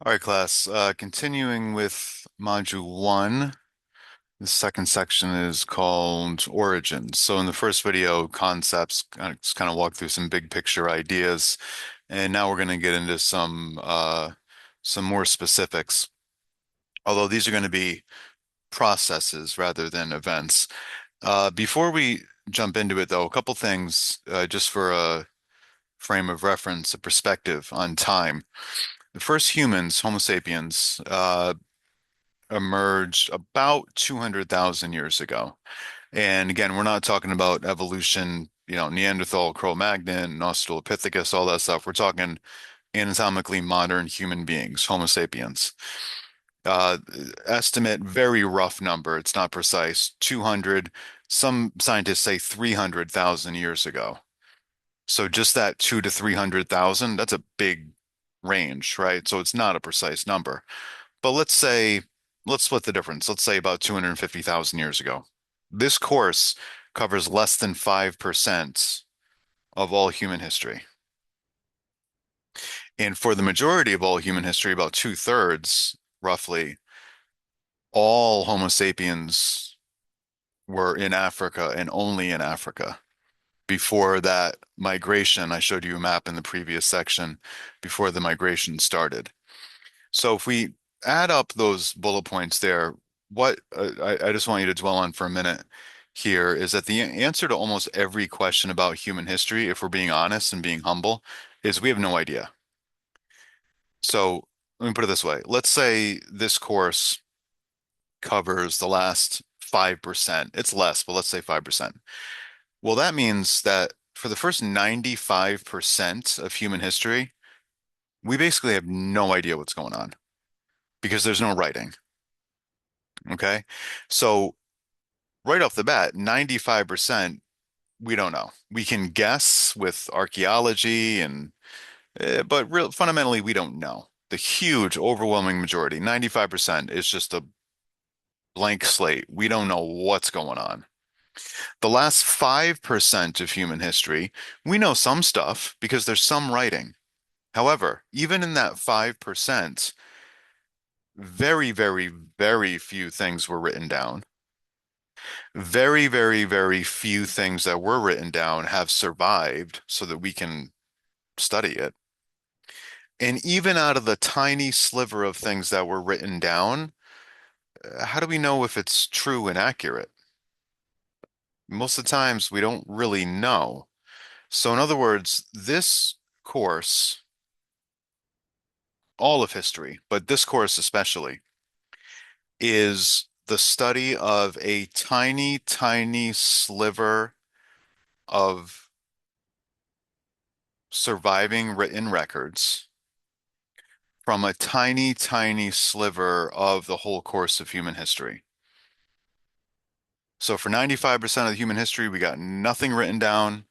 All right, class. Continuing with Module 1, the second section is called Origins. So in the first video, concepts, just kind of walk through some big picture ideas, and now we're going to get into some more specifics. Although these are going to be processes rather than events. Before we jump into it, though, a couple things just for a frame of reference, a perspective on time. The first humans, Homo sapiens, emerged about 200,000 years ago. And again, we're not talking about evolution, Neanderthal, Cro-Magnon, Australopithecus, all that stuff. We're talking anatomically modern human beings, Homo sapiens. Uh, Estimate, very rough number, it's not precise, 200, some scientists say 300,000 years ago. So just that 2 to 300,000, that's a big range, right? So it's not a precise number. But let's split the difference. Let's say about 250,000 years ago. This course covers less than 5% of all human history. And for the majority of all human history, about two-thirds, roughly, all Homo sapiens were in Africa and only in Africa. Before that migration, I showed you a map in the previous section, before the migration started. So if we add up those bullet points there, what I just want you to dwell on for a minute here is that the answer to almost every question about human history, if we're being honest and being humble, is we have no idea. So let me put it this way. Let's say this course covers the last 5%. It's less, but let's say 5%. Well, that means that for the first 95% of human history, we basically have no idea what's going on because there's no writing. Okay. So right off the bat, 95% we don't know. We can guess with archaeology but real fundamentally we don't know. The huge overwhelming majority, 95% is just a blank slate. We don't know what's going on. The last 5% of human history, we know some stuff because there's some writing. However, even in that 5%, very, very, very few things were written down. Very, very, very few things that were written down have survived so that we can study it. And even out of the tiny sliver of things that were written down, how do we know if it's true and accurate? Most of the times we don't really know. So in other words, this course, all of history, but this course especially, is the study of a tiny, tiny sliver of surviving written records from a tiny, tiny sliver of the whole course of human history. So for 95% of human history, we got nothing written down.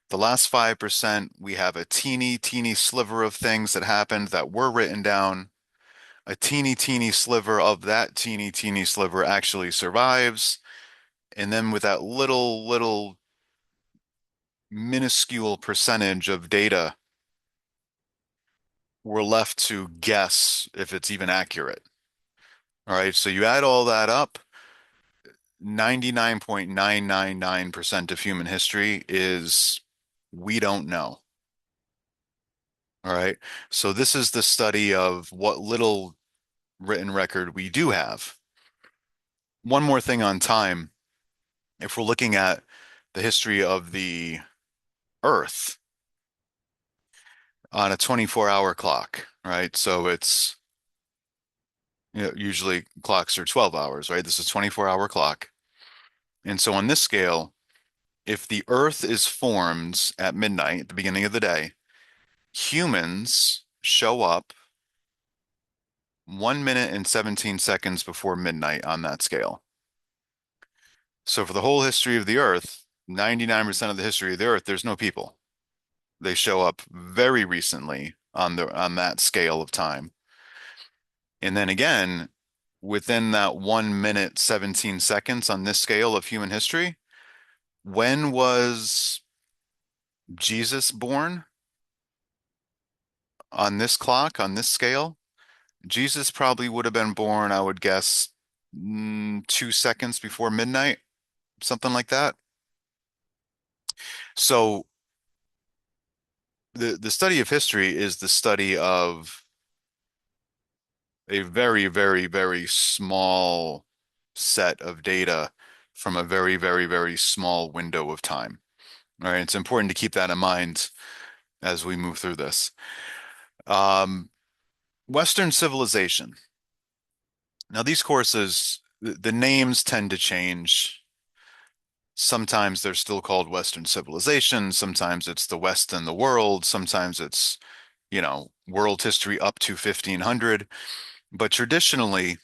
The last 5%, we have a teeny, teeny sliver of things that happened that were written down. A teeny, teeny sliver of that teeny, teeny sliver actually survives. And then with that little, little minuscule percentage of data, we're left to guess if it's even accurate. All right, so you add all that up, 99.999% of human history is we don't know. All right, so this is the study of what little written record we do have. One more thing on time. If we're looking at the history of the Earth on a 24-hour clock, right? So it's usually clocks are 12 hours, right? This is a 24-hour clock. And so on this scale, if the Earth is formed at midnight, at the beginning of the day, humans show up 1 minute and 17 seconds before midnight on that scale. So for the whole history of the Earth, 99% of the history of the Earth, there's no people. They show up very recently on that scale of time. And then again, within that 1 minute, 17 seconds on this scale of human history, when was Jesus born on this clock, on this scale? Jesus probably would have been born, I would guess, 2 seconds before midnight, something like that. So the study of history is the study of a very, very, very small set of data from a very, very, very small window of time. All right, it's important to keep that in mind as we move through this. Um, Western civilization. Now, these courses, the names tend to change. Sometimes they're still called Western civilization. Sometimes it's the West and the world. Sometimes it's, world history up to 1500. But traditionally,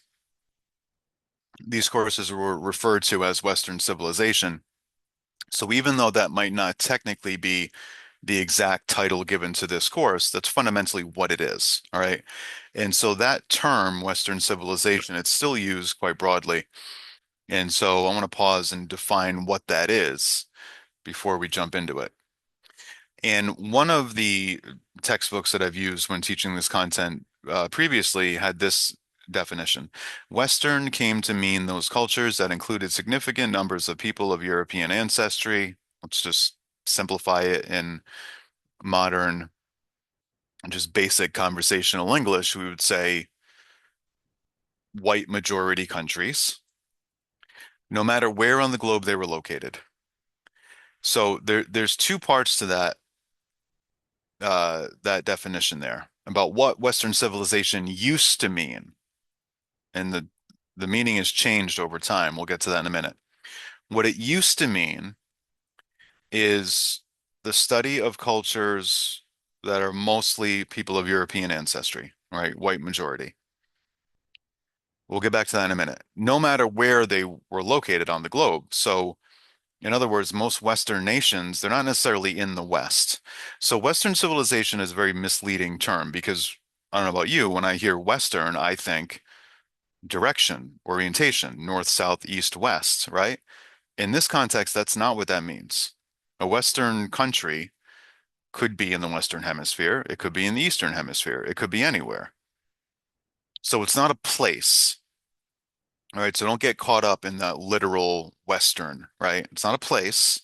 these courses were referred to as Western civilization. So even though that might not technically be the exact title given to this course, that's fundamentally what it is. All right. And so that term, Western civilization, it's still used quite broadly. And so I want to pause and define what that is before we jump into it. And one of the textbooks that I've used when teaching this content previously had this definition. Western came to mean those cultures that included significant numbers of people of European ancestry. Let's just simplify it in modern, just basic conversational English. We would say white majority countries, no matter where on the globe they were located. So there's two parts to that definition there about what Western civilization used to mean, and the meaning has changed over time. We'll get to that in a minute. What it used to mean is the study of cultures that are mostly people of European ancestry, right? White majority. We'll get back to that in a minute. No matter where they were located on the globe. So, in other words, most Western nations, they're not necessarily in the West. So, Western civilization is a very misleading term because I don't know about you, when I hear Western, I think direction, orientation, north, south, east, west, right? In this context, that's not what that means. A Western country could be in the Western Hemisphere, it could be in the Eastern Hemisphere, it could be anywhere. So it's not a place. All right, so don't get caught up in that literal Western, right? It's not a place.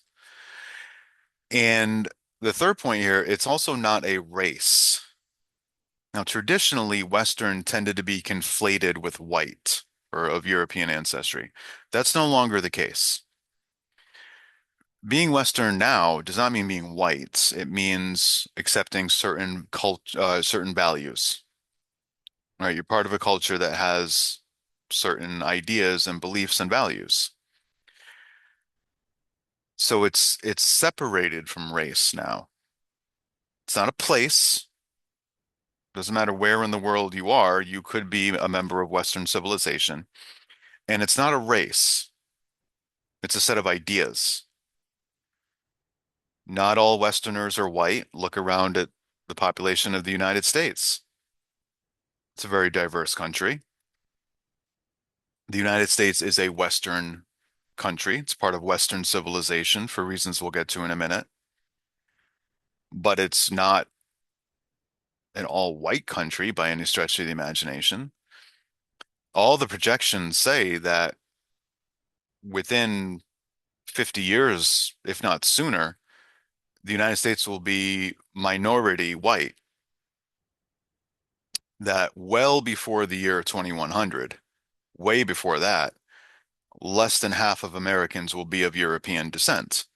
And the third point here, it's also not a race. Now, traditionally, Western tended to be conflated with white or of European ancestry. That's no longer the case. Being Western now does not mean being white. It means accepting certain values, right? You're part of a culture that has certain ideas and beliefs and values. So it's separated from race now. It's not a place. Doesn't matter where in the world you are, you could be a member of Western civilization. And it's not a race. It's a set of ideas. Not all Westerners are white. Look around at the population of the United States. It's a very diverse country. The United States is a Western country. It's part of Western civilization for reasons we'll get to in a minute. But it's not an all-white country by any stretch of the imagination. All the projections say that within 50 years, if not sooner, the United States will be minority white. That well before the year 2100, way before that, less than half of Americans will be of European descent.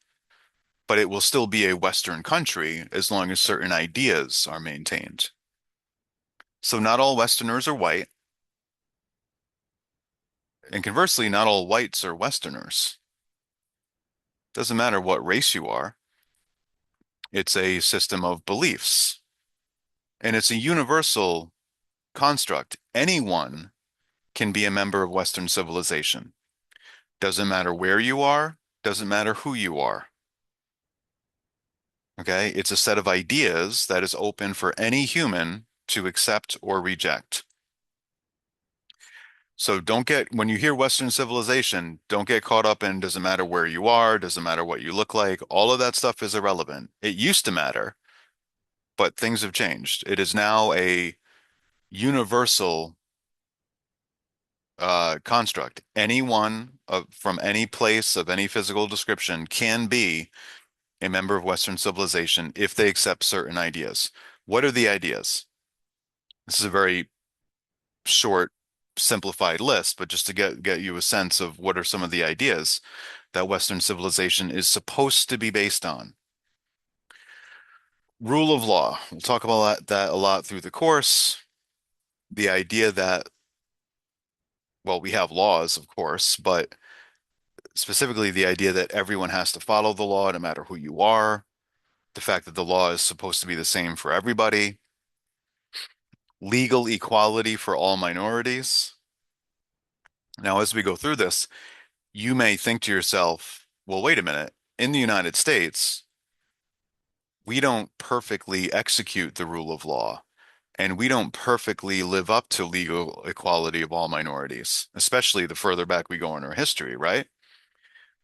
But it will still be a Western country as long as certain ideas are maintained. So not all Westerners are white, and conversely, not all whites are Westerners. Doesn't matter what race you are. It's a system of beliefs, and it's a universal construct. Anyone can be a member of Western civilization. Doesn't matter where you are, doesn't matter who you are. Okay? It's a set of ideas that is open for any human to accept or reject. So when you hear Western civilization, don't get caught up in doesn't matter where you are, doesn't matter what you look like. All of that stuff is irrelevant. It used to matter, but things have changed. It is now a universal construct. Anyone from any place of any physical description can be a member of Western civilization if they accept certain ideas. What are the ideas? This is a very short, simplified list, but just to get you a sense of what are some of the ideas that Western civilization is supposed to be based on. Rule of law. We'll talk about that a lot through the course. The idea that, well, we have laws, of course, but specifically the idea that everyone has to follow the law no matter who you are. The fact that the law is supposed to be the same for everybody. Legal equality for all minorities. Now, as we go through this, you may think to yourself, well, wait a minute. In the United States, we don't perfectly execute the rule of law, and we don't perfectly live up to legal equality of all minorities, especially the further back we go in our history, right?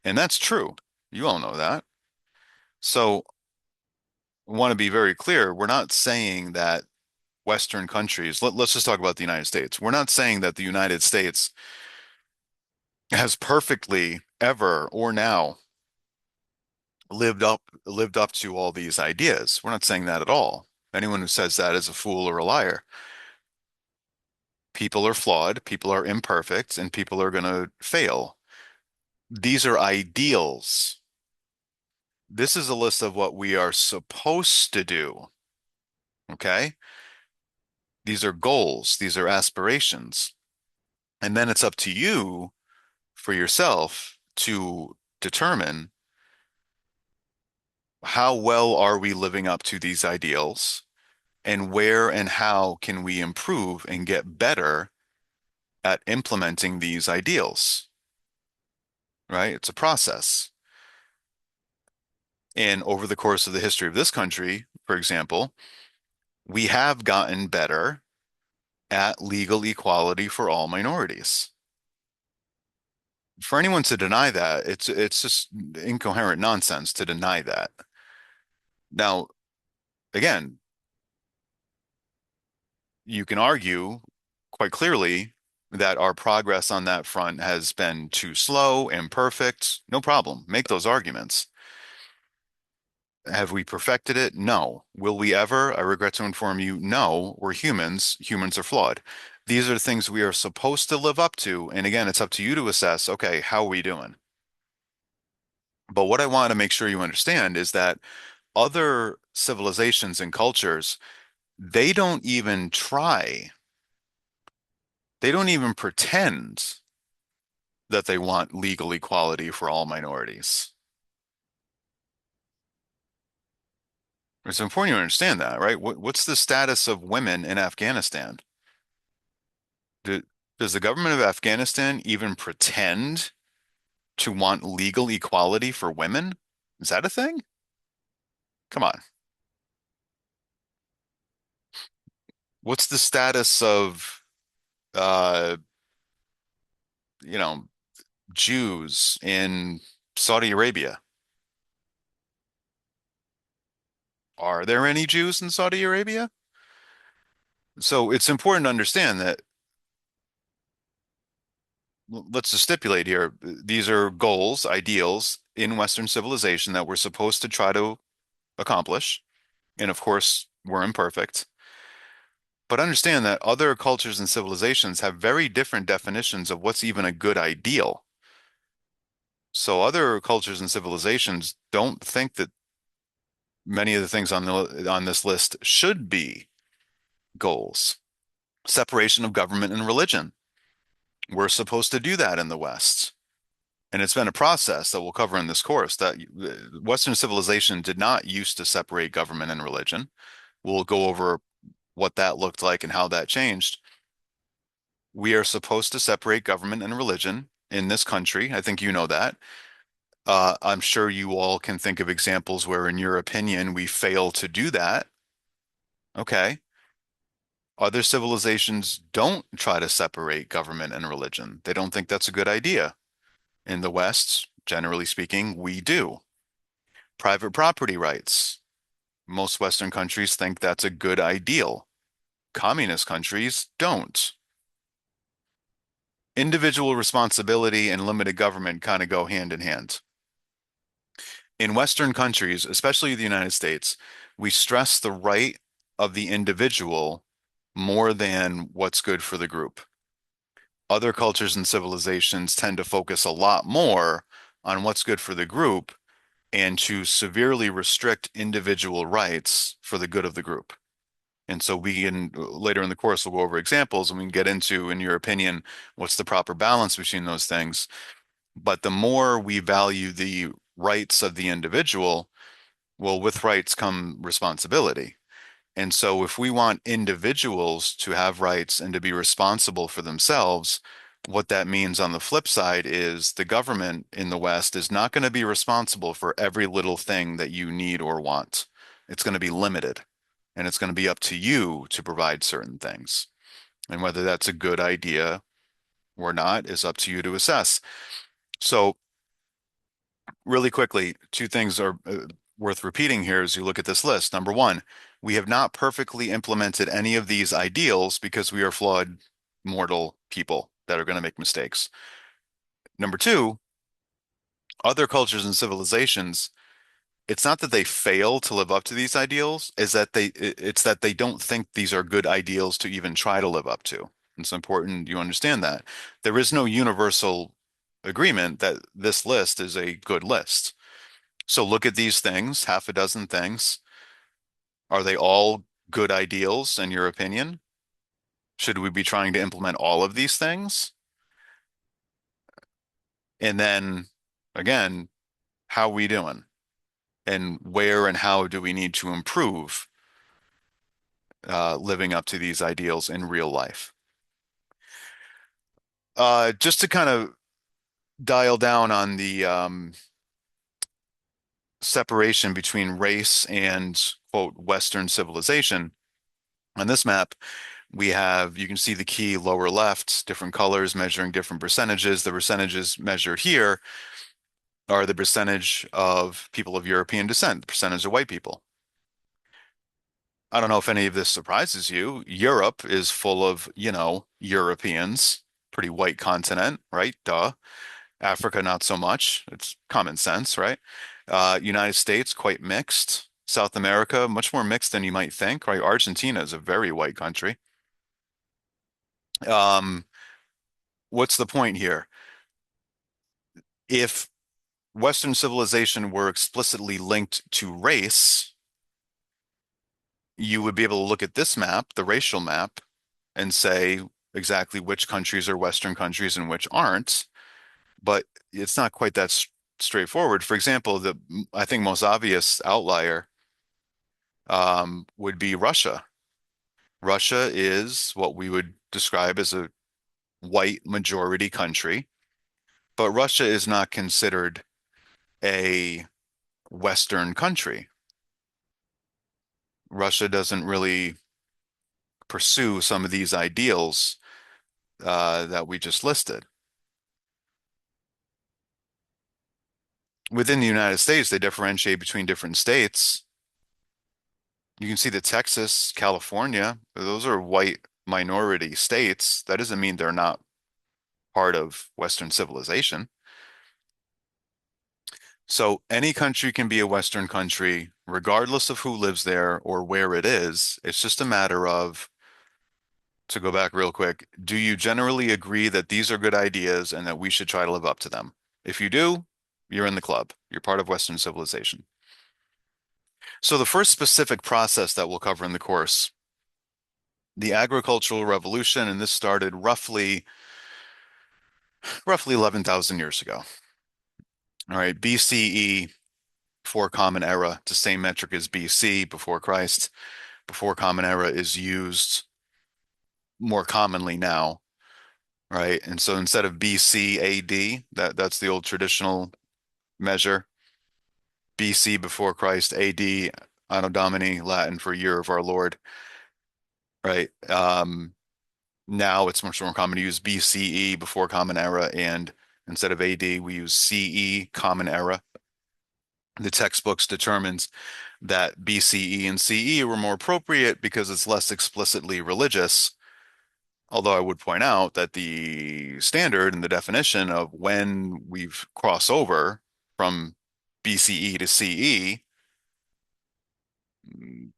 And that's true. You all know that. So, I want to be very clear. We're not saying that Western countries, let's just talk about the United States. We're not saying that the United States has perfectly ever or now lived up to all these ideas. We're not saying that at all. Anyone who says that is a fool or a liar. People are flawed, people are imperfect, and people are going to fail. These are ideals. This is a list of what we are supposed to do. Okay? These are goals, these are aspirations. And then it's up to you for yourself to determine how well are we living up to these ideals and where and how can we improve and get better at implementing these ideals, right? It's a process. And over the course of the history of this country, for example, we have gotten better at legal equality for all minorities. For anyone to deny that, it's just incoherent nonsense to deny that. Now, again, you can argue quite clearly that our progress on that front has been too slow, imperfect. No problem. Make those arguments. Have we perfected it? No. Will we ever? I regret to inform you, no. We're humans. Humans are flawed. These are the things we are supposed to live up to. And again, it's up to you to assess, okay, how are we doing? But what I want to make sure you understand is that other civilizations and cultures, they don't even try. They don't even pretend that they want legal equality for all minorities. It's important you understand that, right? What's the status of women in Afghanistan? Do, does the government of Afghanistan even pretend to want legal equality for women? Is that a thing? Come on. What's the status of uh, you know, Jews in Saudi Arabia? Are there any Jews in Saudi Arabia? So it's important to understand that let's just stipulate here, these are goals, ideals in Western civilization that we're supposed to try to accomplish. And of course, we're imperfect. But understand that other cultures and civilizations have very different definitions of what's even a good ideal. So other cultures and civilizations don't think that many of the things on this list should be goals. Separation of government and religion. We're supposed to do that in the West. And it's been a process that we'll cover in this course that Western civilization did not used to separate government and religion. We'll go over what that looked like and how that changed. We are supposed to separate government and religion in this country. I think you know that. I'm sure you all can think of examples where, in your opinion, we fail to do that. Okay. Other civilizations don't try to separate government and religion. They don't think that's a good idea. In the West, generally speaking, we do. Private property rights. Most Western countries think that's a good ideal. Communist countries don't. Individual responsibility and limited government kind of go hand in hand. In Western countries, especially the United States, we stress the right of the individual more than what's good for the group. Other cultures and civilizations tend to focus a lot more on what's good for the group and to severely restrict individual rights for the good of the group. And so we can later in the course we'll go over examples and we can get into, in your opinion, what's the proper balance between those things. But the more we value the rights of the individual, well, with rights come responsibility. And so if we want individuals to have rights and to be responsible for themselves, what that means on the flip side is the government in the West is not going to be responsible for every little thing that you need or want. It's going to be limited, and it's going to be up to you to provide certain things. And whether that's a good idea or not is up to you to assess. So really quickly, two things are worth repeating here as you look at this list. Number one, we have not perfectly implemented any of these ideals because we are flawed mortal people that are going to make mistakes. Number two, other cultures and civilizations, it's not that they fail to live up to these ideals, is that it's that they don't think these are good ideals to even try to live up to. It's important you understand that. There is no universal agreement that this list is a good list. So look at these things, half a dozen things. Are they all good ideals in your opinion? Should we be trying to implement all of these things? And then again, how are we doing? And where and how do we need to improve living up to these ideals in real life? Just to kind of dial down on the separation between race and quote Western civilization. On this map, we have, you can see the key lower left, different colors measuring different percentages. The percentages measured here are the percentage of people of European descent, the percentage of white people. I don't know if any of this surprises you. Europe is full of, Europeans, pretty white continent, right? Duh. Africa, not so much. It's common sense, right? United States, quite mixed. South America, much more mixed than you might think, right? Argentina is a very white country. Um, what's the point here? If Western civilization were explicitly linked to race, you would be able to look at this map, the racial map, and say exactly which countries are Western countries and which aren't. But it's not quite that straightforward. For example, the I think most obvious outlier would be Russia. Russia is what we would describe as a white majority country, but Russia is not considered a Western country. Russia doesn't really pursue some of these ideals that we just listed. Within the United States, they differentiate between different states. You can see that Texas, California, those are white minority states. That doesn't mean they're not part of Western civilization. So any country can be a Western country, regardless of who lives there or where it is. It's just a matter of, to go back real quick, do you generally agree that these are good ideas and that we should try to live up to them? If you do, you're in the club. You're part of Western civilization. So the first specific process that we'll cover in the course, the agricultural revolution, and this started roughly 11,000 years ago. All right, BCE, before Common Era, it's the same metric as BC, before Christ. Before Common Era is used more commonly now, right? And so instead of BC AD, that's the old traditional measure. BC before Christ, AD Anno Domini, Latin for year of our Lord, right? Now it's much more common to use BCE before Common Era, and instead of AD, we use CE Common Era. The textbooks determines that BCE and CE were more appropriate because it's less explicitly religious. Although I would point out that the standard and the definition of when we've crossed over from BCE to CE,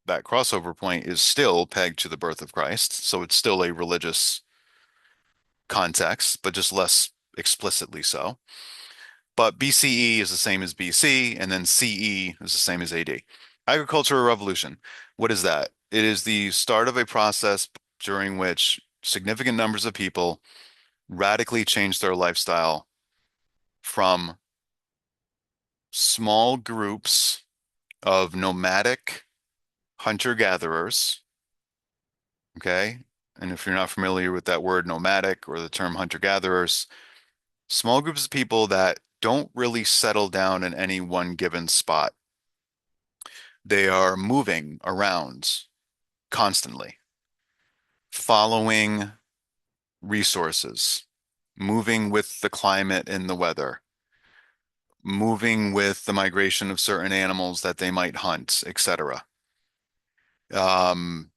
that crossover point is still pegged to the birth of Christ. So it's still a religious context, but just less explicitly so. But BCE is the same as BC, and then CE is the same as AD. Agricultural Revolution. What is that? It is the start of a process during which significant numbers of people radically changed their lifestyle from small groups of nomadic hunter-gatherers, okay? And if you're not familiar with that word nomadic or the term hunter-gatherers, small groups of people that don't really settle down in any one given spot. They are moving around constantly, following resources, moving with the climate and the weather, moving with the migration of certain animals that they might hunt, etc. Um,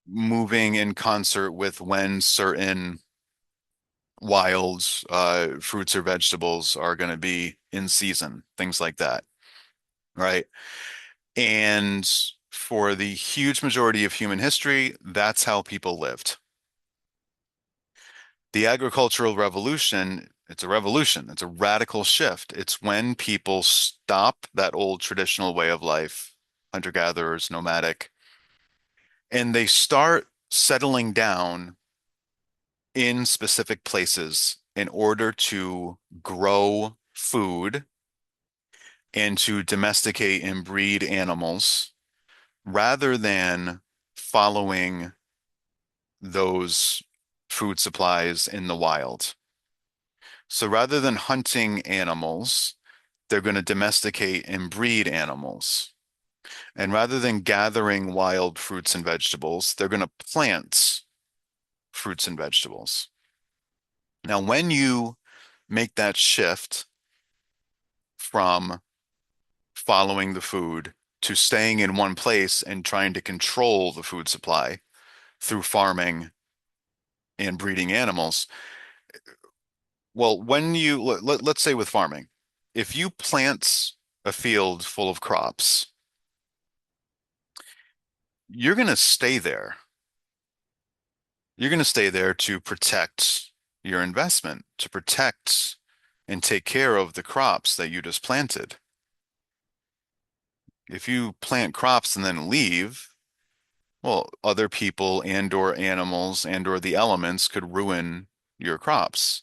moving in concert with when certain wild fruits or vegetables are going to be in season, things like that, right? And for the huge majority of human history, that's how people lived. The agricultural revolution, it's a revolution, it's a radical shift. It's when people stop that old traditional way of life, hunter-gatherers, nomadic, and they start settling down in specific places in order to grow food and to domesticate and breed animals rather than following those food supplies in the wild. So rather than hunting animals, they're going to domesticate and breed animals. And rather than gathering wild fruits and vegetables, they're going to plant fruits and vegetables. Now, when you make that shift from following the food to staying in one place and trying to control the food supply through farming and breeding animals, well, when you let's say with farming, if you plant a field full of crops, you're going to stay there. You're going to stay there to protect your investment, to protect and take care of the crops that you just planted. If you plant crops and then leave, well, other people and or animals and or the elements could ruin your crops.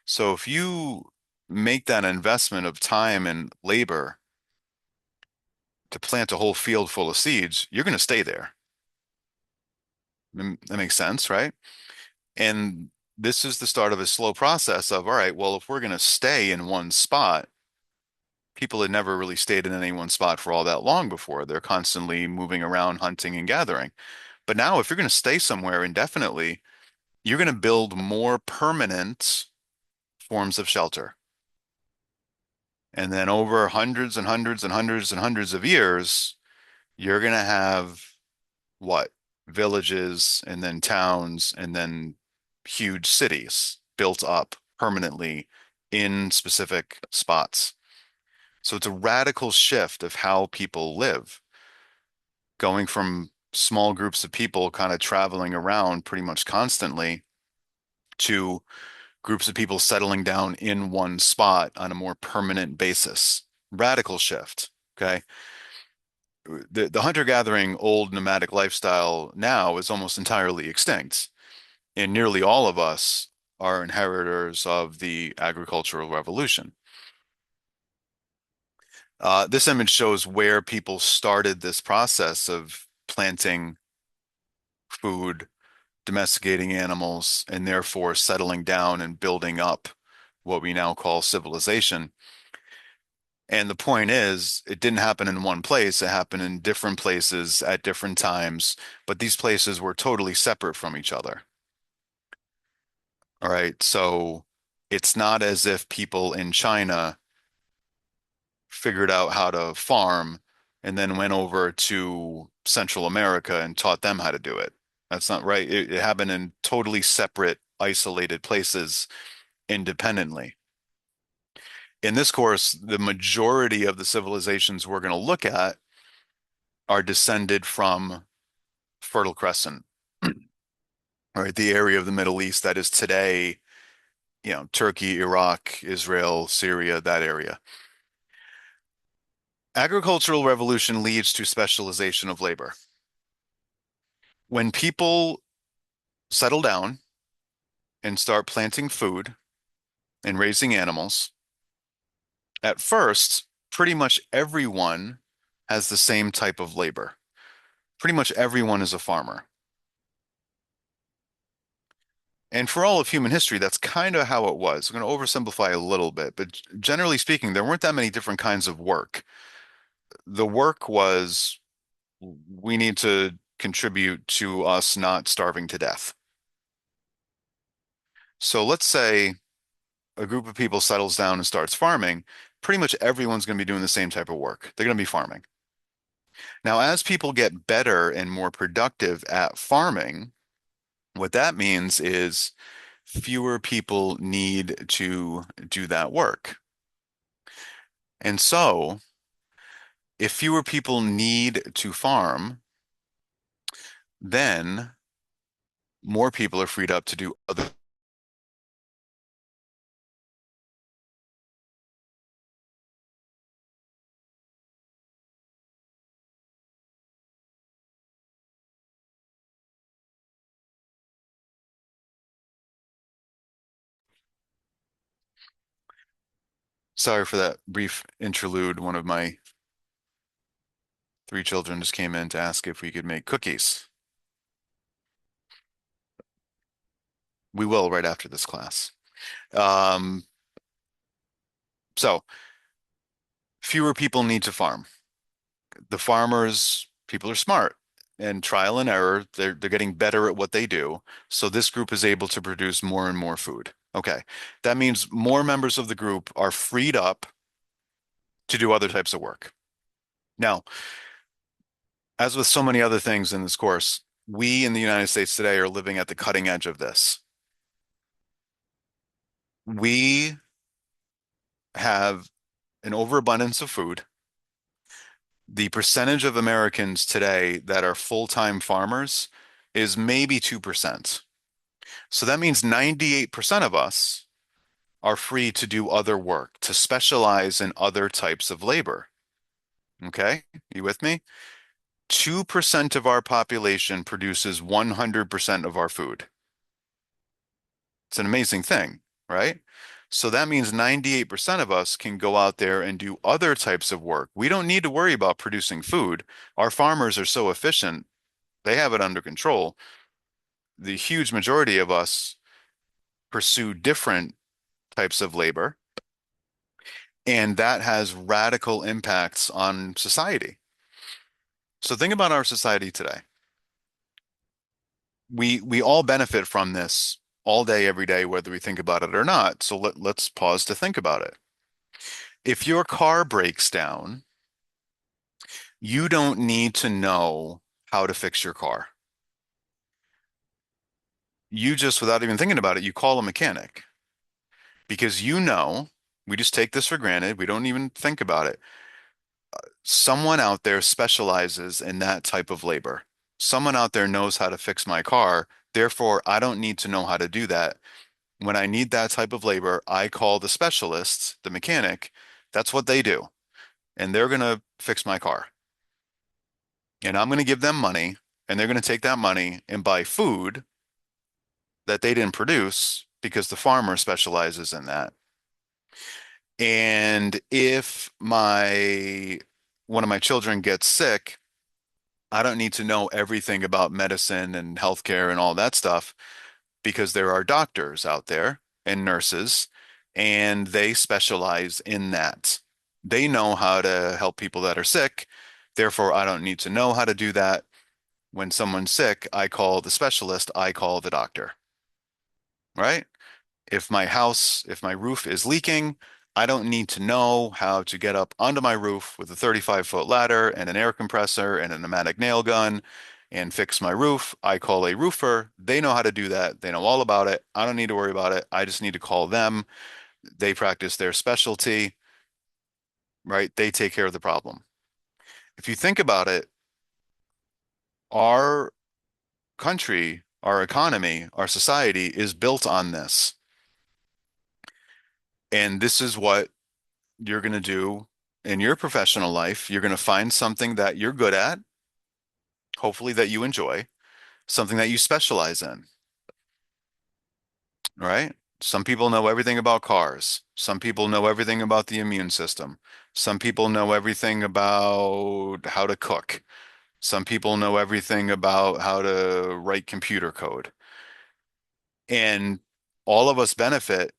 So if you make that investment of time and labor to plant a whole field full of seeds, you're going to stay there. That makes sense, right? And this is the start of a slow process of, all right, well, if we're going to stay in one spot, people had never really stayed in any one spot for all that long before. They're constantly moving around, hunting and gathering. But now, if you're going to stay somewhere indefinitely, you're going to build more permanent forms of shelter. And then over hundreds and hundreds and hundreds and hundreds of years, you're going to have what? Villages and then towns and then huge cities built up permanently in specific spots. So it's a radical shift of how people live, going from small groups of people kind of traveling around pretty much constantly to groups of people settling down in one spot on a more permanent basis. Radical shift. Okay. The hunter-gathering old nomadic lifestyle now is almost entirely extinct. And nearly all of us are inheritors of the agricultural revolution. This image shows where people started this process of planting food, domesticating animals, and therefore settling down and building up what we now call civilization. And the point is, it didn't happen in one place. It happened in different places at different times, but these places were totally separate from each other. All right. So it's not as if people in China figured out how to farm and then went over to Central America and taught them how to do it. That's not right. It happened in totally separate, isolated places independently. In this course, the majority of the civilizations we're going to look at are descended from Fertile Crescent, right? The area of the Middle East that is today, Turkey, Iraq, Israel, Syria, that area. Agricultural revolution leads to specialization of labor. When people settle down and start planting food and raising animals, at first, pretty much everyone has the same type of labor. Pretty much everyone is a farmer. And for all of human history, that's kind of how it was. I'm going to oversimplify a little bit, but generally speaking, there weren't that many different kinds of work. The work was we need to contribute to us not starving to death. So let's say a group of people settles down and starts farming, pretty much everyone's going to be doing the same type of work. They're going to be farming. Now, as people get better and more productive at farming, what that means is fewer people need to do that work. And so, if fewer people need to farm, then more people are freed up to do other. Sorry for that brief interlude. One of my three children just came in to ask if we could make cookies. We will right after this class. Um, so fewer people need to farm. The farmers, people are smart and trial and error. They're getting better at what they do. So this group is able to produce more and more food. Okay. That means more members of the group are freed up to do other types of work. Now, as with so many other things in this course, we in the United States today are living at the cutting edge of this. We have an overabundance of food. The percentage of Americans today that are full-time farmers is maybe 2%. So that means 98% of us are free to do other work, to specialize in other types of labor. Okay? You with me? 2% of our population produces 100% of our food. It's an amazing thing, right? So that means 98% of us can go out there and do other types of work. We don't need to worry about producing food. Our farmers are so efficient, they have it under control. The huge majority of us pursue different types of labor, and that has radical impacts on society. So think about our society today. We all benefit from this all day, every day, whether we think about it or not. So let's pause to think about it. If your car breaks down, you don't need to know how to fix your car. You just, without even thinking about it, you call a mechanic because we just take this for granted. We don't even think about it. Someone out there specializes in that type of labor. Someone out there knows how to fix my car. Therefore, I don't need to know how to do that. When I need that type of labor, I call the specialist, the mechanic. That's what they do. And they're going to fix my car. And I'm going to give them money, and they're going to take that money and buy food that they didn't produce because the farmer specializes in that. And if my one of my children gets sick, I don't need to know everything about medicine and healthcare and all that stuff because there are doctors out there and nurses, and they specialize in that. They know how to help people that are sick. Therefore, I don't need to know how to do that. When someone's sick, I call the specialist, I call the doctor, right? If my roof is leaking, I don't need to know how to get up onto my roof with a 35-foot ladder and an air compressor and a pneumatic nail gun and fix my roof. I call a roofer. They know how to do that. They know all about it. I don't need to worry about it. I just need to call them. They practice their specialty, right? They take care of the problem. If you think about it, our country, our economy, our society is built on this. And this is what you're going to do in your professional life. You're going to find something that you're good at, hopefully that you enjoy, something that you specialize in, right? Some people know everything about cars. Some people know everything about the immune system. Some people know everything about how to cook. Some people know everything about how to write computer code. And all of us benefit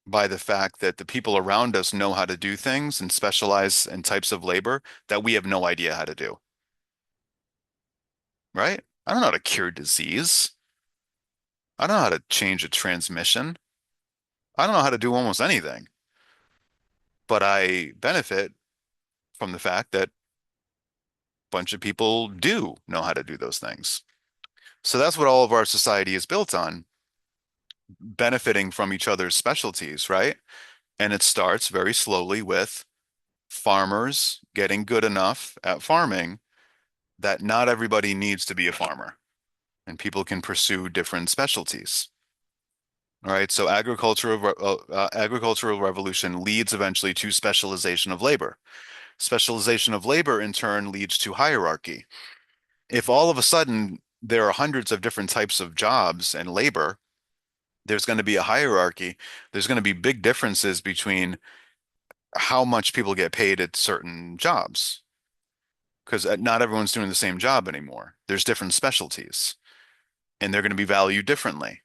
by the fact that the people around us know how to do things and specialize in types of labor that we have no idea how to do, right? I don't know how to cure disease. I don't know how to change a transmission. I don't know how to do almost anything, but I benefit from the fact that a bunch of people do know how to do those things. So that's what all of our society is built on, benefiting from each other's specialties, right? And it starts very slowly with farmers getting good enough at farming that not everybody needs to be a farmer and people can pursue different specialties. All right, so agricultural revolution leads eventually to specialization of labor. Specialization of labor in turn leads to hierarchy. If all of a sudden there are hundreds of different types of jobs and labor, there's going to be a hierarchy. There's going to be big differences between how much people get paid at certain jobs because not everyone's doing the same job anymore. There's different specialties and they're going to be valued differently.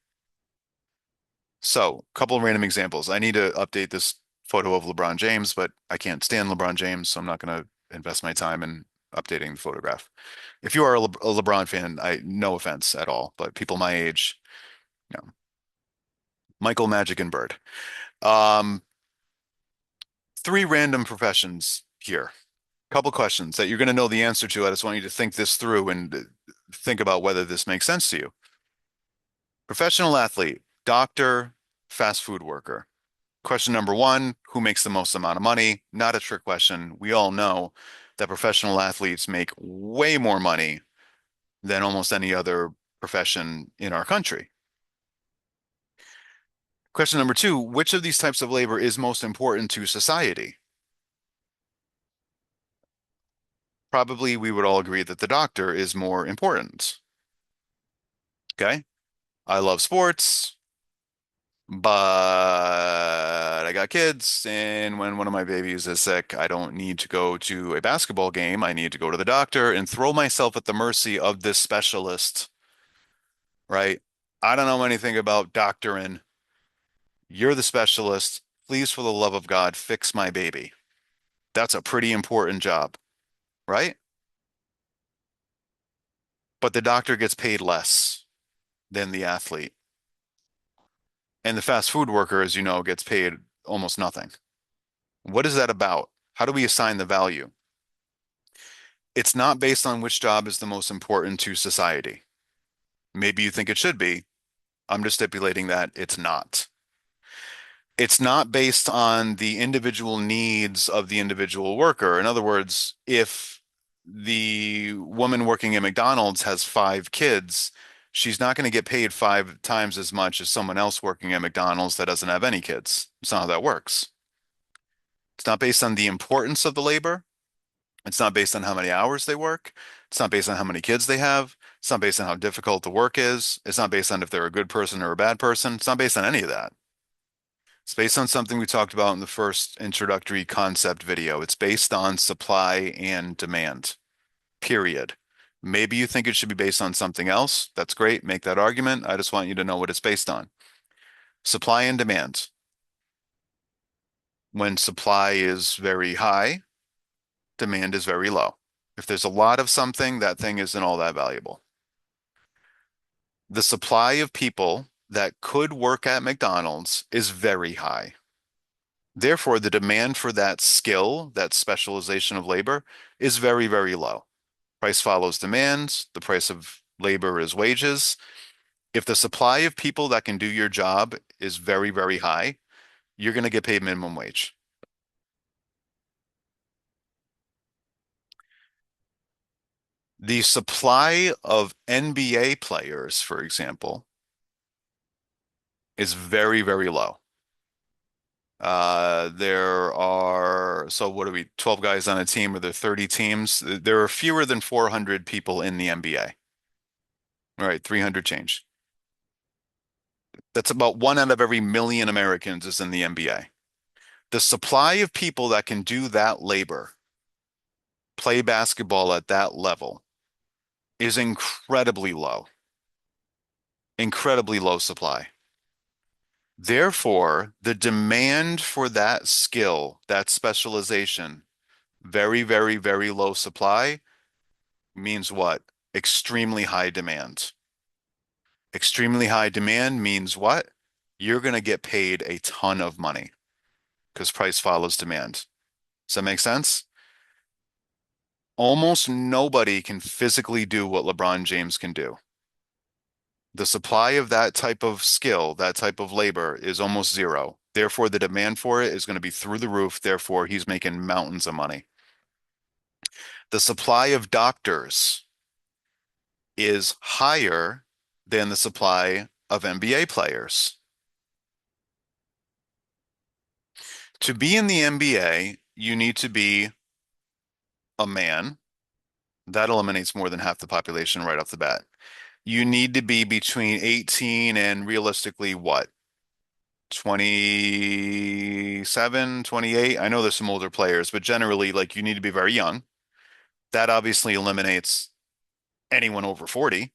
So, a couple of random examples. I need to update this photo of LeBron James, but I can't stand LeBron James, so I'm not going to invest my time in updating the photograph. If you are a LeBron fan, no offense at all, but people my age, you know, Michael Magic and Bird. Um, Three random professions here. Couple questions that you're going to know the answer to. I just want you to think this through and think about whether this makes sense to you. Professional athlete, doctor, fast food worker. Question number one, who makes the most amount of money? Not a trick question. We all know that professional athletes make way more money than almost any other profession in our country. Question number two, which of these types of labor is most important to society? Probably we would all agree that the doctor is more important. Okay. I love sports, but I got kids, and when one of my babies is sick, I don't need to go to a basketball game. I need to go to the doctor and throw myself at the mercy of this specialist, right? I don't know anything about doctoring. You're the specialist. Please, for the love of God, fix my baby. That's a pretty important job, right? But the doctor gets paid less than the athlete. And the fast food worker, as you know, gets paid almost nothing. What is that about? How do we assign the value? It's not based on which job is the most important to society. Maybe you think it should be. I'm just stipulating that it's not. It's not based on the individual needs of the individual worker. In other words, if the woman working at McDonald's has five kids, she's not going to get paid five times as much as someone else working at McDonald's that doesn't have any kids. It's not how that works. It's not based on the importance of the labor. It's not based on how many hours they work. It's not based on how many kids they have. It's not based on how difficult the work is. It's not based on if they're a good person or a bad person. It's not based on any of that. It's based on something we talked about in the first introductory concept video. It's based on supply and demand, period. Maybe you think it should be based on something else. That's great. Make that argument. I just want you to know what it's based on. Supply and demand. When supply is very high, demand is very low. If there's a lot of something, that thing isn't all that valuable. The supply of people that could work at McDonald's is very high. Therefore, the demand for that skill, that specialization of labor, is very, very low. Price follows demand. The price of labor is wages. If the supply of people that can do your job is very, very high, you're going to get paid minimum wage. The supply of NBA players, for example, is very, very low. There are, so what are we, 12 guys on a team, or there 30 teams? There are fewer than 400 people in the NBA. All right, 300 change. That's about one out of every million Americans is in the NBA. The supply of people that can do that labor, play basketball at that level, is incredibly low, incredibly low supply. Therefore, the demand for that skill, that specialization, very, very, very low supply means what? Extremely high demand. Extremely high demand means what? You're going to get paid a ton of money because price follows demand. Does that make sense? Almost nobody can physically do what LeBron James can do. The supply of that type of skill, that type of labor is almost zero. Therefore, the demand for it is going to be through the roof. Therefore, he's making mountains of money. The supply of doctors is higher than the supply of NBA players. To be in the NBA, you need to be a man. That eliminates more than half the population right off the bat. You need to be between 18 and realistically what? 27, 28. I know there's some older players, but generally, like you need to be very young. That obviously eliminates anyone over 40.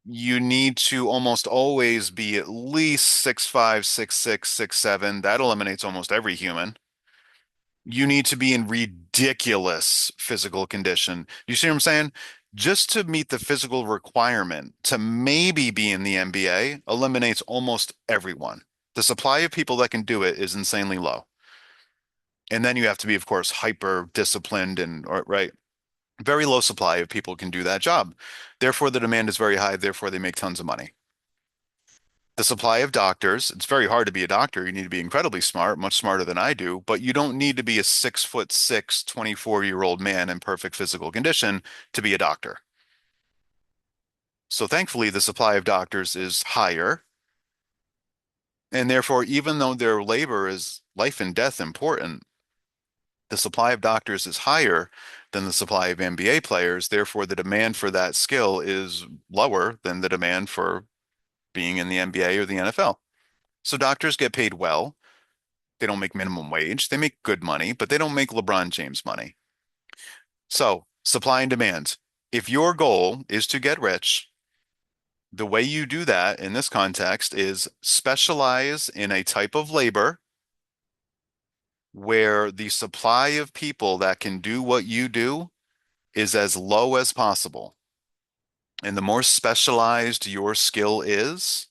You need to almost always be at least 6'5", 6'6", 6'7". That eliminates almost every human. You need to be in ridiculous physical condition. You see what I'm saying? Just to meet the physical requirement to maybe be in the NBA eliminates almost everyone. The supply of people that can do it is insanely low. And then you have to be, of course, hyper disciplined and, right, very low supply of people can do that job. Therefore, the demand is very high. Therefore, they make tons of money. The supply of doctors, it's very hard to be a doctor. You need to be incredibly smart, much smarter than I do, but you don't need to be a 6'6", 24-year-old man in perfect physical condition to be a doctor. So thankfully, the supply of doctors is higher. And therefore, even though their labor is life and death important, the supply of doctors is higher than the supply of NBA players. Therefore, the demand for that skill is lower than the demand for being in the NBA or the NFL. So doctors get paid well. They don't make minimum wage. They make good money, but they don't make LeBron James money. So supply and demand. If your goal is to get rich, the way you do that in this context is specialize in a type of labor where the supply of people that can do what you do is as low as possible. And the more specialized your skill is,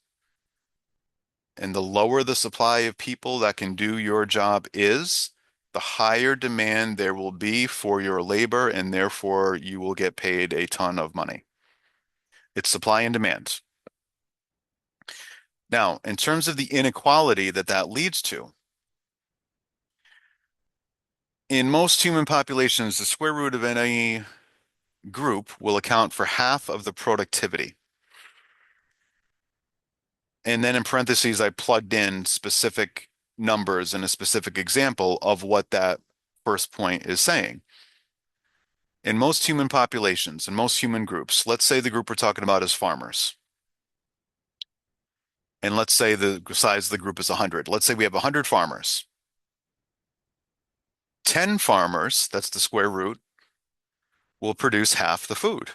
and the lower the supply of people that can do your job is, the higher demand there will be for your labor, and therefore you will get paid a ton of money. It's supply and demand. Now, in terms of the inequality that that leads to, in most human populations, the square root of any group will account for half of the productivity. And then in parentheses, I plugged in specific numbers and a specific example of what that first point is saying. In most human populations, in most human groups, let's say the group we're talking about is farmers. And let's say the size of the group is 100. Let's say we have 100 farmers. 10 farmers, that's the square root, will produce half the food.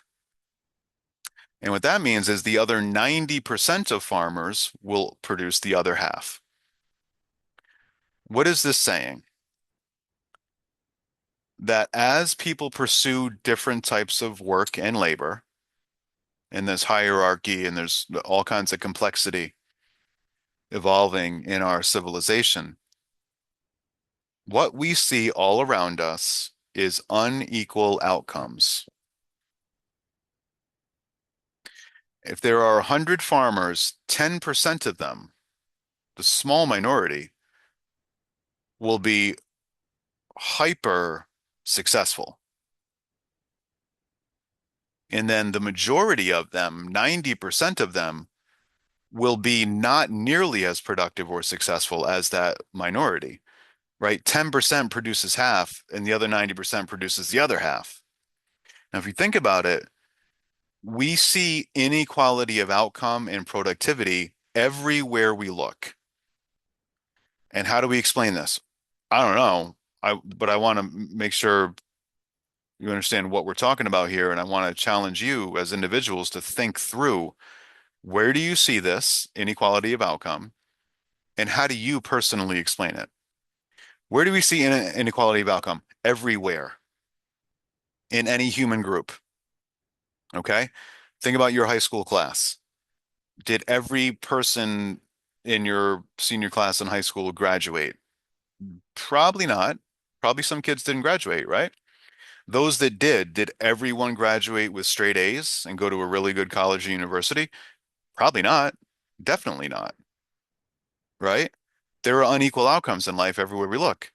And what that means is the other 90% of farmers will produce the other half. What is this saying? That as people pursue different types of work and labor, and there's hierarchy and there's all kinds of complexity evolving in our civilization, What we see all around us is unequal outcomes. If there are 100 farmers, 10% of them, the small minority, will be hyper successful. And then the majority of them, 90% of them, will be not nearly as productive or successful as that minority, right? 10% produces half, and the other 90% produces the other half. Now, if you think about it, we see inequality of outcome and productivity everywhere we look. And how do we explain this? I don't know. But I want to make sure you understand what we're talking about here, and I want to challenge you as individuals to think through where do you see this inequality of outcome, and how do you personally explain it? Where do we see inequality of outcome? Everywhere in any human group. Okay. Think about your high school class. Did every person in your senior class in high school graduate? Probably not. Probably some kids didn't graduate, right? Those that did everyone graduate with straight A's and go to a really good college or university? Probably not. Definitely not, right? There are unequal outcomes in life everywhere we look.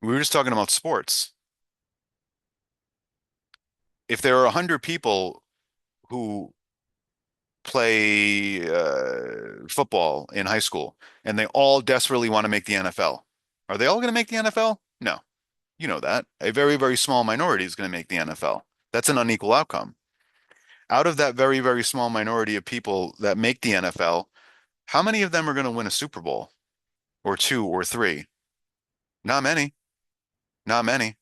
We were just talking about sports. If there are 100 people who play football in high school and they all desperately want to make the NFL, are they all going to make the NFL? No. You know that. A very, very small minority is going to make the NFL. That's an unequal outcome. Out of that very, very small minority of people that make the NFL, how many of them are going to win a Super Bowl or two or three? Not many. Not many.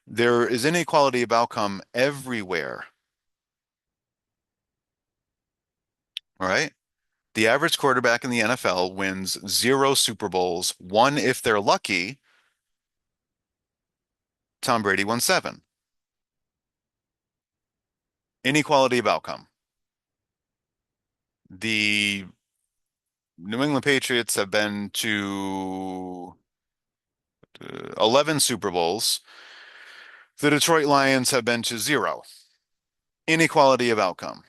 There is inequality of outcome everywhere. All right. The average quarterback in the NFL wins zero Super Bowls, one if they're lucky. Tom Brady won seven. Inequality of outcome. The New England Patriots have been to 11 Super Bowls. The Detroit Lions have been to zero. Inequality of outcome.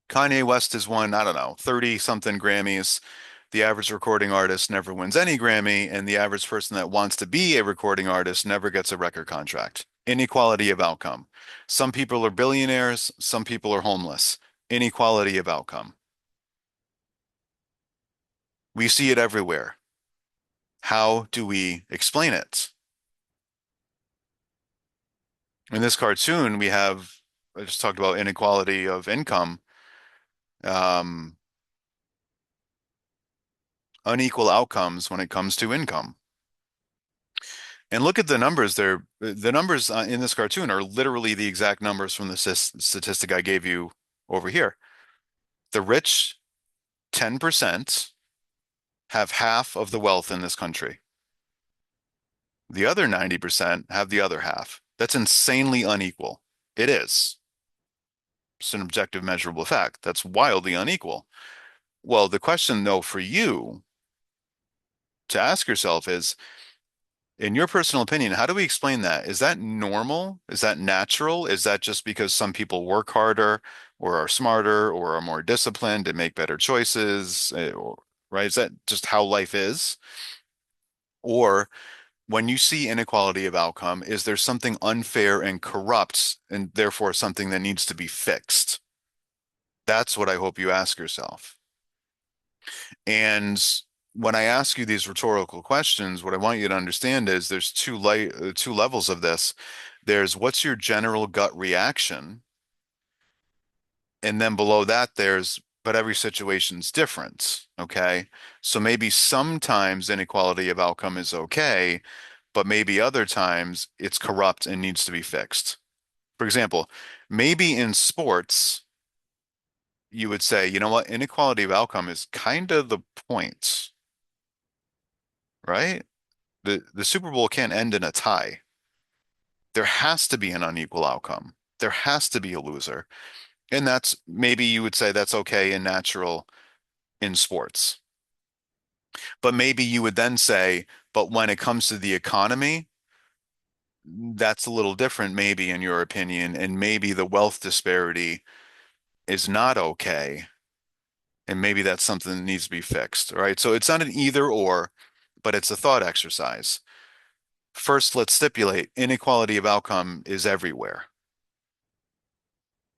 Kanye West has won, I don't know, 30 something Grammys. The average recording artist never wins any Grammy, and the average person that wants to be a recording artist never gets a record contract. Inequality of outcome. Some people are billionaires, some people are homeless. Inequality of outcome. We see it everywhere. How do we explain it? In this cartoon, I just talked about inequality of income, um, unequal outcomes when it comes to income. And look at the numbers there. The numbers in this cartoon are literally the exact numbers from the statistic I gave you over here. The rich 10% have half of the wealth in this country. The other 90% have the other half. That's insanely unequal. It is. It's an objective measurable fact. That's wildly unequal. Well, the question though for you to ask yourself is, in your personal opinion, how do we explain that? Is that normal? Is that natural? Is that just because some people work harder or are smarter or are more disciplined and make better choices? Right? Is that just how life is? Or when you see inequality of outcome, is there something unfair and corrupt and therefore something that needs to be fixed? That's what I hope you ask yourself. And when I ask you these rhetorical questions, what I want you to understand is there's two levels of this. There's what's your general gut reaction, and then below that there's but every situation's different. Okay. So maybe sometimes inequality of outcome is okay, but maybe other times it's corrupt and needs to be fixed. For example, maybe in sports, you would say, you know what, inequality of outcome is kind of the point, right? The Super Bowl can't end in a tie. There has to be an unequal outcome. There has to be a loser. And that's maybe you would say that's okay and natural in sports. But maybe you would then say, but when it comes to the economy, that's a little different, maybe in your opinion, and maybe the wealth disparity is not okay, and maybe that's something that needs to be fixed, right? So it's not an either or, but it's a thought exercise. First, let's stipulate inequality of outcome is everywhere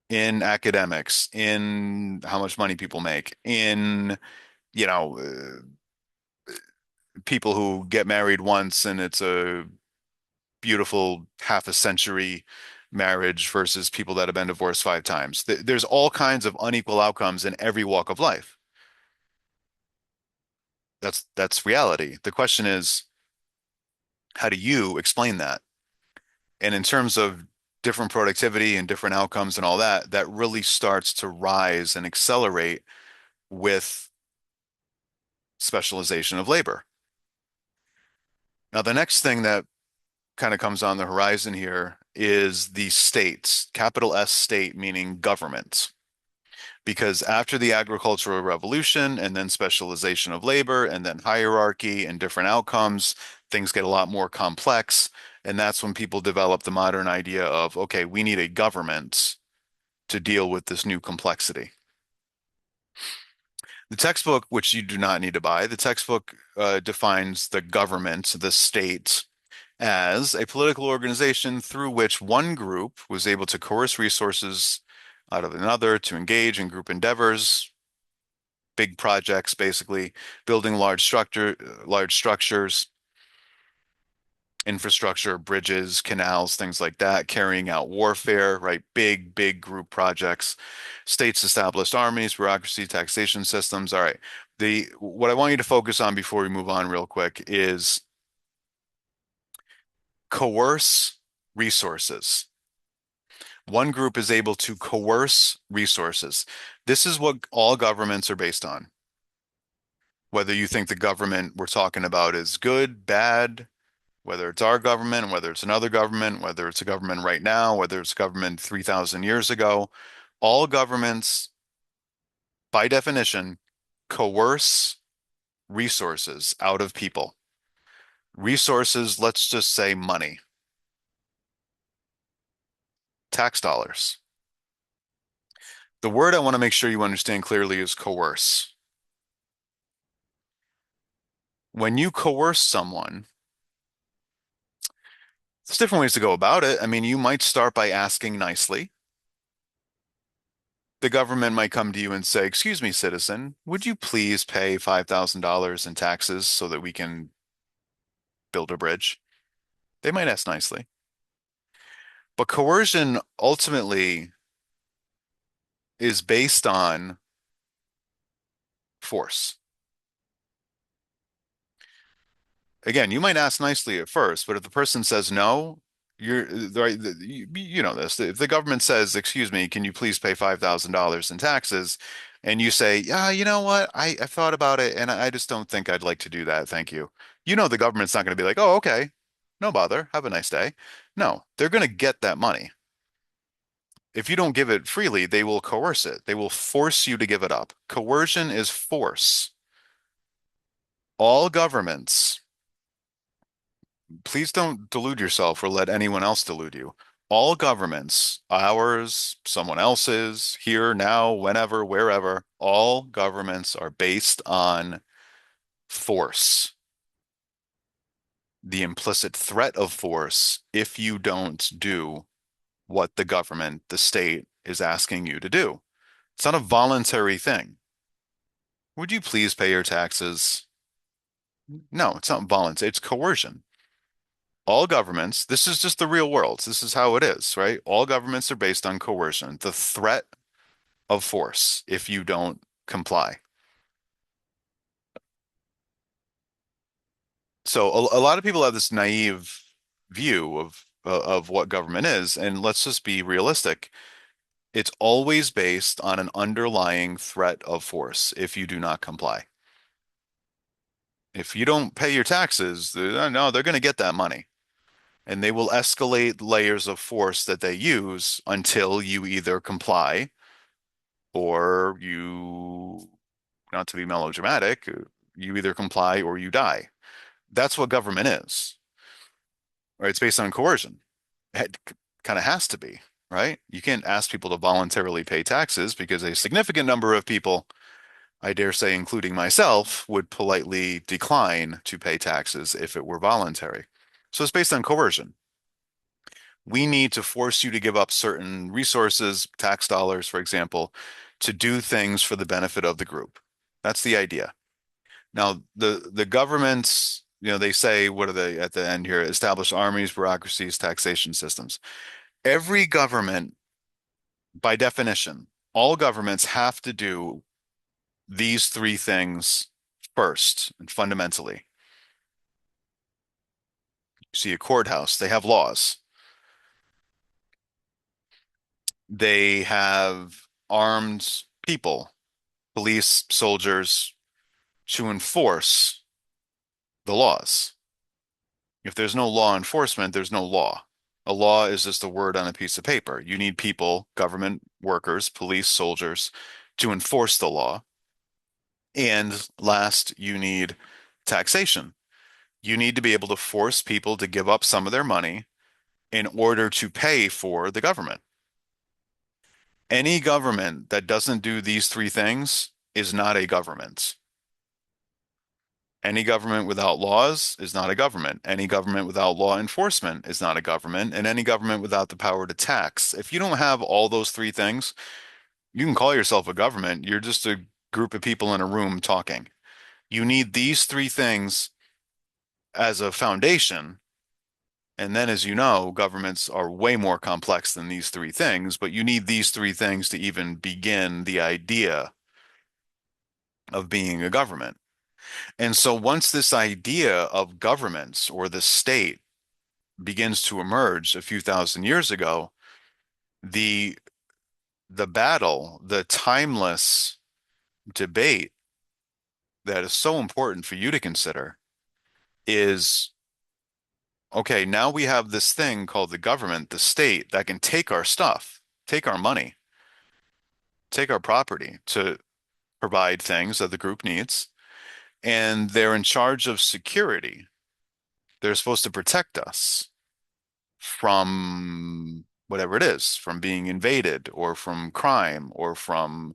in academics, in how much money people make, in, you know, people who get married once and it's a beautiful half a century marriage versus people that have been divorced 5 times. There's all kinds of unequal outcomes in every walk of life. That's reality. The question is, how do you explain that? And in terms of different productivity and different outcomes and all that, that really starts to rise and accelerate with specialization of labor. Now, the next thing that kind of comes on the horizon here is the states, capital S state, meaning government. Because after the agricultural revolution and then specialization of labor and then hierarchy and different outcomes, things get a lot more complex. And that's when people develop the modern idea of, okay, we need a government to deal with this new complexity. The textbook, which you do not need to buy, the textbook defines the government, the state, as a political organization through which one group was able to coerce resources out of another to engage in group endeavors, big projects, basically building large structures, infrastructure, bridges, canals, things like that, carrying out warfare, right? Big group projects. States established armies, bureaucracy, taxation systems. All right. The what I want you to focus on before we move on real quick is coerce resources. One group is able to coerce resources. This is what all governments are based on. Whether you think the government we're talking about is good, bad, whether it's our government, whether it's another government, whether it's a government right now, whether it's government 3,000 years ago, all governments, by definition, coerce resources out of people. Resources, let's just say money, tax dollars. The word I want to make sure you understand clearly is coerce. When you coerce someone, there's different ways to go about it. I mean, you might start by asking nicely. The government might come to you and say, "Excuse me, citizen, would you please pay $5,000 in taxes so that we can build a bridge?" They might ask nicely. But coercion ultimately is based on force. Again, you might ask nicely at first, but if the person says no, you're right. You know this. If the government says, "Excuse me, can you please pay $5,000 in taxes?" and you say, "Yeah, you know what? I thought about it and I just don't think I'd like to do that. Thank you." You know the government's not going to be like, "Oh, okay. No bother. Have a nice day." No, they're going to get that money. If you don't give it freely, they will coerce it. They will force you to give it up. Coercion is force. All governments, please don't delude yourself or let anyone else delude you. All governments, ours, someone else's, here, now, whenever, wherever, all governments are based on force, the implicit threat of force if you don't do what the government, the state, is asking you to do. It's not a voluntary thing. Would you please pay your taxes? No, it's not voluntary. It's coercion. All governments, this is just the real world. This is how it is, right? All governments are based on coercion, the threat of force if you don't comply. So a lot of people have this naive view of what government is, and let's just be realistic. It's always based on an underlying threat of force if you do not comply. If you don't pay your taxes, no, they're going to get that money. And they will escalate layers of force that they use until you either comply or you, not to be melodramatic, you either comply or you die. That's what government is, right? It's based on coercion. It kind of has to be, right? You can't ask people to voluntarily pay taxes because a significant number of people, I dare say, including myself, would politely decline to pay taxes if it were voluntary. So it's based on coercion. We need to force you to give up certain resources, tax dollars, for example, to do things for the benefit of the group. That's the idea. Now, the governments, they say, what are they at the end here? Establish armies, bureaucracies, taxation systems. Every government, by definition, all governments have to do these three things first and fundamentally. You see a courthouse, they have laws. They have armed people, police, soldiers, to enforce the laws. If there's no law enforcement, there's no law. A law is just a word on a piece of paper. You need people, government workers, police, soldiers, to enforce the law. And last, you need taxation. You need to be able to force people to give up some of their money in order to pay for the government. Any government that doesn't do these three things is not a government. Any government without laws is not a government. Any government without law enforcement is not a government. And any government without the power to tax. If you don't have all those three things, you can call yourself a government. You're just a group of people in a room talking. You need these three things as a foundation. And then, as you know, governments are way more complex than these three things, but you need these three things to even begin the idea of being a government. And so once this idea of governments or the state begins to emerge a few thousand years ago, the the battle, the timeless debate that is so important for you to consider is, okay, now we have this thing called the government, the state, that can take our stuff, take our money, take our property to provide things that the group needs, and they're in charge of security. They're supposed to protect us from whatever it is, from being invaded or from crime or from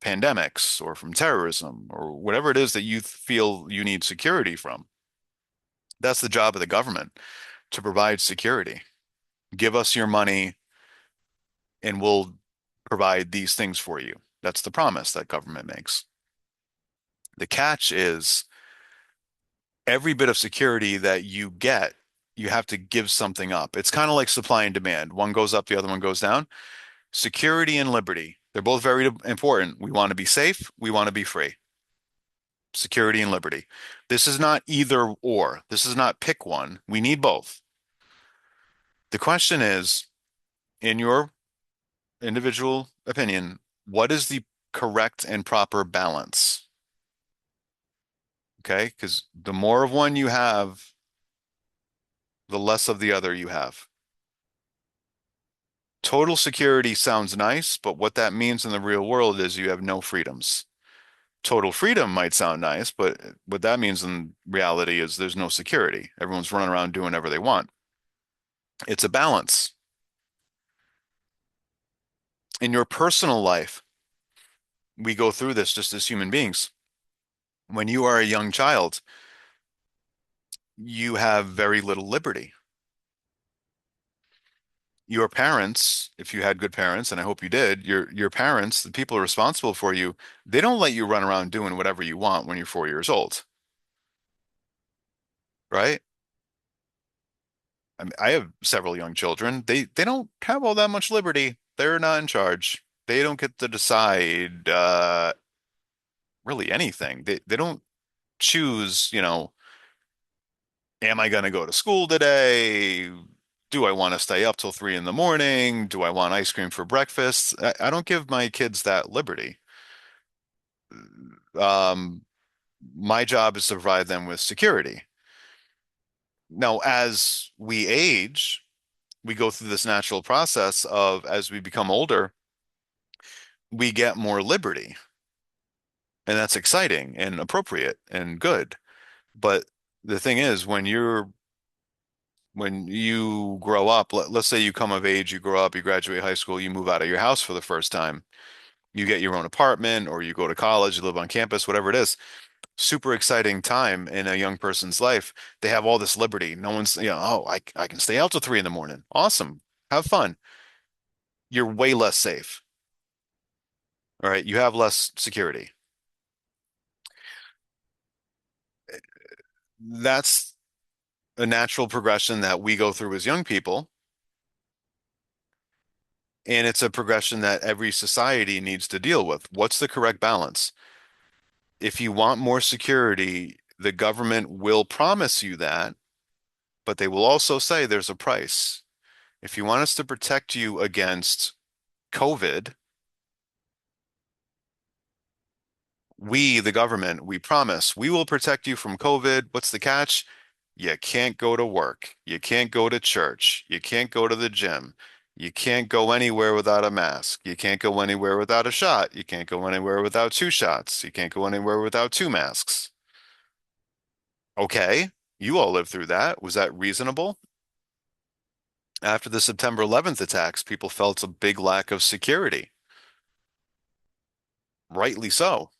pandemics or from terrorism or whatever it is that you feel you need security from. That's the job of the government, to provide security. Give us your money and we'll provide these things for you. That's the promise that government makes. The catch is every bit of security that you get, you have to give something up. It's kind of like supply and demand. One goes up, the other one goes down. Security and liberty, they're both very important. We want to be safe, we want to be free. Security and liberty. This is not either or. This is not pick one. We need both. The question is, in your individual opinion, what is the correct and proper balance? Okay, because the more of one you have, the less of the other you have. Total security sounds nice, but what that means in the real world is you have no freedoms. Total freedom might sound nice, but what that means in reality is there's no security. Everyone's running around doing whatever they want. It's a balance. In your personal life, we go through this just as human beings. When you are a young child, you have very little liberty. Your parents, if you had good parents, and I hope you did, your parents, the people responsible for you, they don't let you run around doing whatever you want when you're 4 years old, right? I mean, I have several young children. They don't have all that much liberty. They're not in charge. They don't get to decide really anything. They don't choose, am I going to go to school today? Do I want to stay up till 3 in the morning? Do I want ice cream for breakfast? I don't give my kids that liberty. Um, my job is to provide them with security. Now, as we age, we go through this natural process of as we become older, we get more liberty. And that's exciting and appropriate and good. But the thing is, when you grow up, let's say you come of age, you grow up, you graduate high school, you move out of your house for the first time, you get your own apartment or you go to college, you live on campus, whatever it is. Super exciting time in a young person's life. They have all this liberty. No one's, oh, I can stay out till 3 in the morning. Awesome. Have fun. You're way less safe. All right. You have less security. That's a natural progression that we go through as young people. And it's a progression that every society needs to deal with. What's the correct balance? If you want more security, the government will promise you that, but they will also say there's a price. If you want us to protect you against COVID, we, the government, we promise we will protect you from COVID. What's the catch? You can't go to work. You can't go to church. You can't go to the gym. You can't go anywhere without a mask. You can't go anywhere without a shot. You can't go anywhere without two shots. You can't go anywhere without two masks. Okay, you all lived through that. Was that reasonable? After the September 11th attacks, people felt a big lack of security. Rightly so.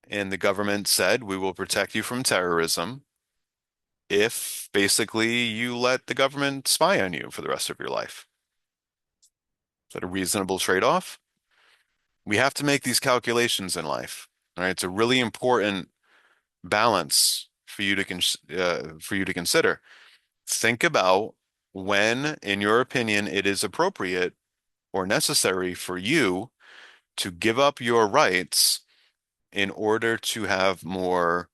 And the government said, we will protect you from terrorism if basically you let the government spy on you for the rest of your life. Is that a reasonable trade-off? We have to make these calculations in life. All right, it's a really important balance for you to consider. Think about when, in your opinion, it is appropriate or necessary for you to give up your rights in order to have more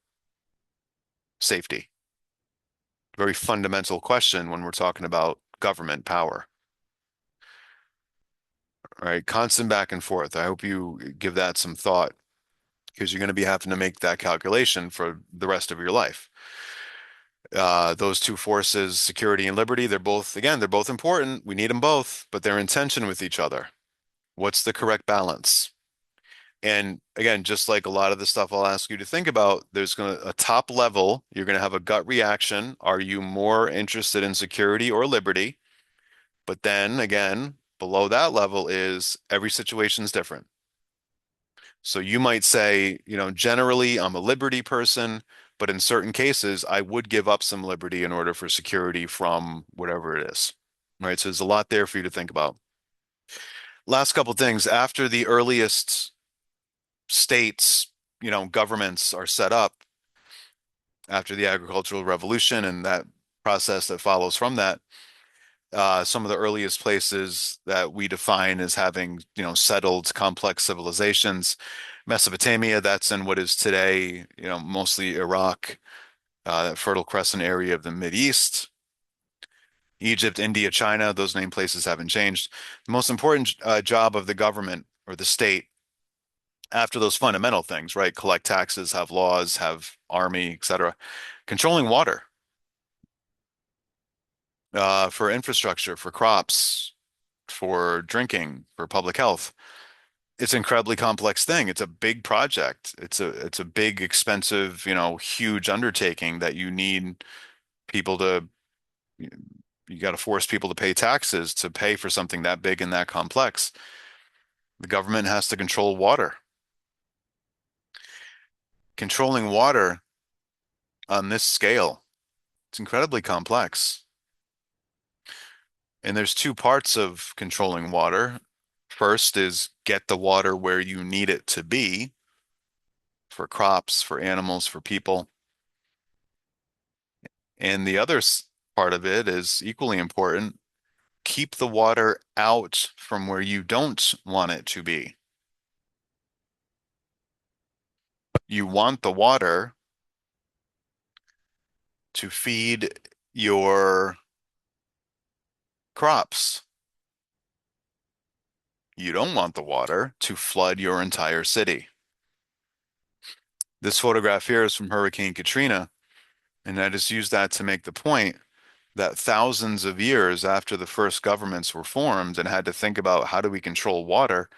safety. Very fundamental question when we're talking about government power. All right, constant back and forth. I hope you give that some thought because you're going to be having to make that calculation for the rest of your life. Those two forces, security and liberty, they're both important. We need them both, but they're in tension with each other. What's the correct balance? And again, just like a lot of the stuff I'll ask you to think about, there's going to a top level, you're going to have a gut reaction. Are you more interested in security or liberty? But then again, below that level is every situation is different. So you might say, generally I'm a liberty person, but in certain cases, I would give up some liberty in order for security from whatever it is. Right. So there's a lot there for you to think about. Last couple things. After the earliest states, governments are set up after the agricultural revolution and that process that follows from that, some of the earliest places that we define as having, settled complex civilizations. Mesopotamia, that's in what is today, mostly Iraq, that Fertile Crescent area of the Mideast. Egypt, India, China, those named places haven't changed. The most important job of the government or the state after those fundamental things, right? Collect taxes, have laws, have army, etc. Controlling water for infrastructure, for crops, for drinking, for public health. It's an incredibly complex thing. It's a big project. It's a big, expensive, huge undertaking that you need people to you got to force people to pay taxes to pay for something that big and that complex. The government has to control water. Controlling water on this scale, it's incredibly complex. And there's two parts of controlling water. First is get the water where you need it to be for crops, for animals, for people. And the other part of it is equally important. Keep the water out from where you don't want it to be. You want the water to feed your crops. You don't want the water to flood your entire city. This photograph here is from Hurricane Katrina, and I just use that to make the point that thousands of years after the first governments were formed and had to think about how do we control water,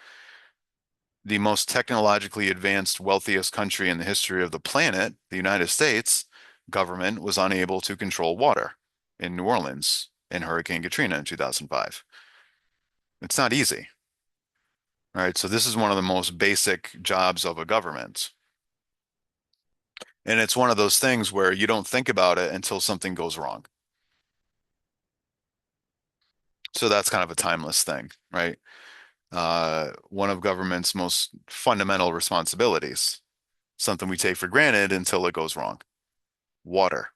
the most technologically advanced, wealthiest country in the history of the planet, the United States government was unable to control water in New Orleans in Hurricane Katrina in 2005. It's not easy. All right, so this is one of the most basic jobs of a government. And it's one of those things where you don't think about it until something goes wrong. So that's kind of a timeless thing, right? One of government's most fundamental responsibilities, something we take for granted until it goes wrong. Water.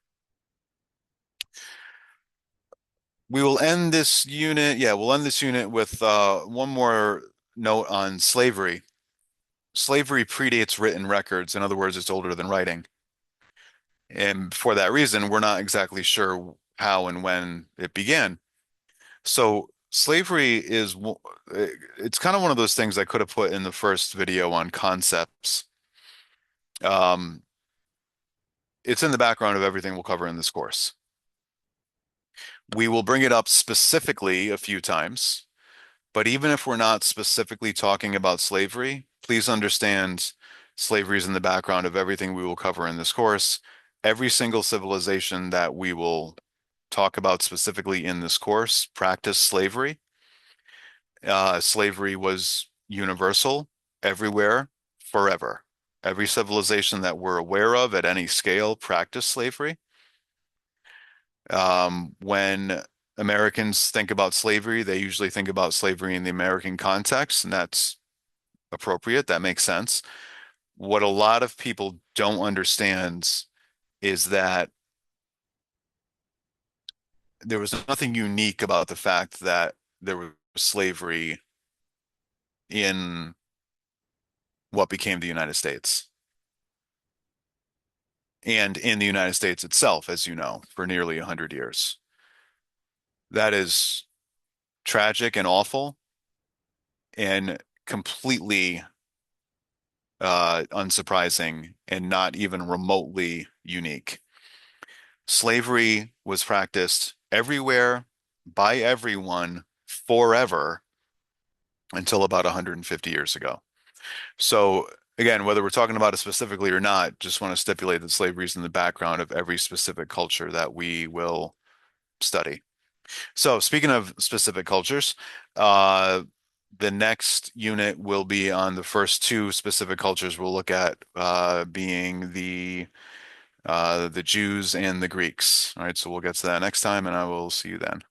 We will end this unit. Yeah, we'll end this unit with one more note on slavery. Slavery predates written records. In other words, it's older than writing. And for that reason, we're not exactly sure how and when it began. So slavery is, it's kind of one of those things I could have put in the first video on concepts. Um, it's in the background of everything we'll cover in this course. We will bring it up specifically a few times, but even if we're not specifically talking about slavery, please understand slavery is in the background of everything we will cover in this course. Every single civilization that we will talk about specifically in this course practiced slavery. Slavery was universal everywhere, forever. Every civilization that we're aware of at any scale practiced slavery. When Americans think about slavery, they usually think about slavery in the American context, and that's appropriate. That makes sense. What a lot of people don't understand is that there was nothing unique about the fact that there was slavery in what became the United States and in the United States itself, as you know, for nearly 100 years. That is tragic and awful and completely unsurprising and not even remotely unique. Slavery was practiced everywhere by everyone forever until about 150 years ago. So again, whether we're talking about it specifically or not, just want to stipulate that slavery is in the background of every specific culture that we will study. So speaking of specific cultures, the next unit will be on the first two specific cultures we'll look at, being the Jews and the Greeks. All right, so we'll get to that next time, and I will see you then.